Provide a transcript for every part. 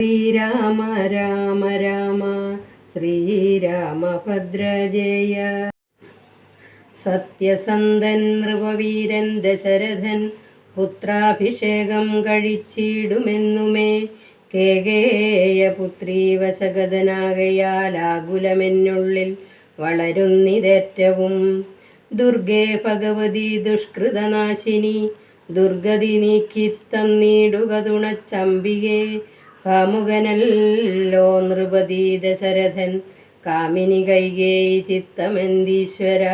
ശ്രീരാമ രാമ രാമ ശ്രീരാമഭദ്രജയ. സത്യസന്ധൻ നൃപവീരൻ ദശരഥൻ പുത്രാഭിഷേകം കഴിച്ചിടുമെന്നുമേ. കേകേയപുത്രീ വശഗതനാകയാൽ ആകുലമെന്നുള്ളിൽ വളരുന്നിതേറ്റവും. ദുർഗേ ഭഗവതി ദുഷ്കൃതനാശിനി ദുർഗതി നീക്കിത്തന്നിടുക തുണച്ചംബികേ. കാമുകനല്ലോ നൃപതി ദശരഥൻ കാമിനി കൈകേയി ചിത്തമെന്തീശ്വര.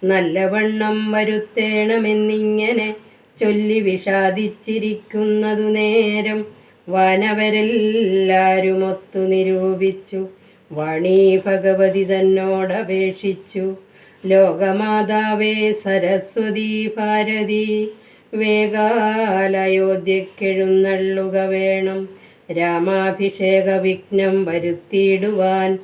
നല്ലവണ്ണം വരുത്തേണമെന്നിങ്ങനെ ചൊല്ലി വിഷാദിച്ചിരിക്കുന്നതു നേരം വാനവരെല്ലാരുമൊത്തു നിരൂപിച്ചു വാണീ ഭഗവതി തന്നോടപേക്ഷിച്ചു. ലോകമാതാവേ സരസ്വതീ ഭാരതി വേഗാലയോധ്യക്കെഴുന്നള്ളുക വേണം. രാമാഭിഷേക വിഘ്നം വരുത്തിയിടുവാൻ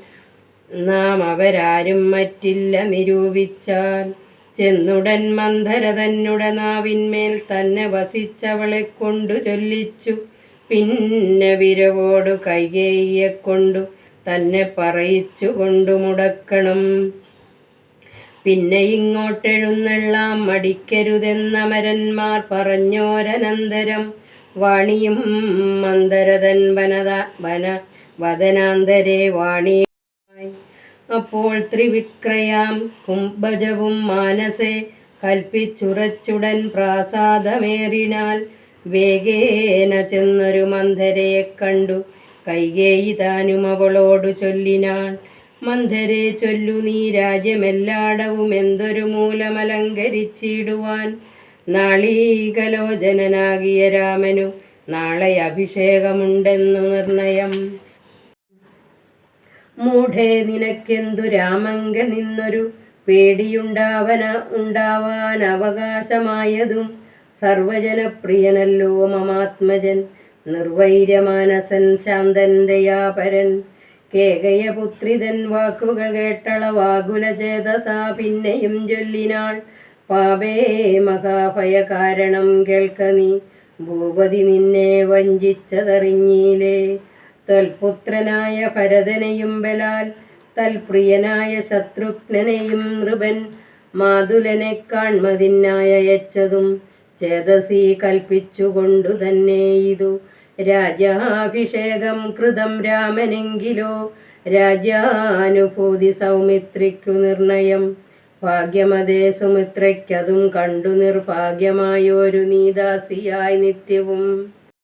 നാം അവരാരും മറ്റില്ല നിരൂപിച്ചാൽ. ചെന്നുടൻ മന്ധര തന്നുടെ നാവിന്മേൽ തന്നെ വസിച്ചവളെ കൊണ്ടു ചൊല്ലിച്ചു. പിന്നെ വിരവോടു കൈകേയിയെ കൊണ്ടു തന്നെ പറയിച്ചു കൊണ്ടു മുടക്കണം. പിന്നെ ഇങ്ങോട്ടെഴുന്നള്ളാം മടിക്കരുതെന്നമരന്മാർ പറഞ്ഞോരനന്തരം. വാണിയും മന്ദരതൻ വദനാന്തരെ വാണിയായി. അപ്പോൾ ത്രിവിക്രയാം കുംഭജവും മാനസേ കൽപ്പിച്ചുറച്ചുടൻ പ്രാസാദമേറിനാൽ. വേഗേന ചെന്നൊരു മന്ധരയെ കണ്ടു കൈകേയി താനും അവളോടു ചൊല്ലിനാൾ. മന്ധരെ ചൊല്ലു നീ രാജ്യമെല്ലാടവും എന്തൊരു മൂലമലങ്കരിച്ചിടുവാൻ. നാളീകലോചനാകിയ രാമനു നാളെ അഭിഷേകമുണ്ടെന്നു നിർണയം. മൂഢേ നിനക്കെന്തു രാമങ്ക നിന്നൊരു ഉണ്ടാവാൻ അവകാശമായതും. സർവജനപ്രിയനല്ലോ മമാത്മജൻ നിർവൈര്യമാനസൻ ശാന്തൻ ദയാപരൻ. കേകയപുത്രിതൻ വാക്കുകൾ കേട്ടളവാകുലചേതസാ പിന്നെയും ചൊല്ലിനാൾ. പാപേ മഹാഭയ കാരണം കേൾക്ക നീ ഭൂപതി നിന്നെ വഞ്ചിച്ചതറിഞ്ഞീലേ. ത്വൽപുത്രനായ ഭരതനെയും ബലാൽ തൽപ്രിയനായ ശത്രുഘ്നനെയും നൃപൻ മാതുലനെ കാൺമതിനായച്ചതും ചേതസി കൽപ്പിച്ചുകൊണ്ടു തന്നെ ഇതു. രാജ്യാഭിഷേകം കൃതം രാമനെങ്കിലോ രാജ്യാനുഭൂതി സൗമിത്രിക്കു നിർണയം. ഭാഗ്യമതേ സുമിത്രയ്ക്കതും കണ്ടു നിർഭാഗ്യമായൊരു നീദാസിയായി നിത്യവും.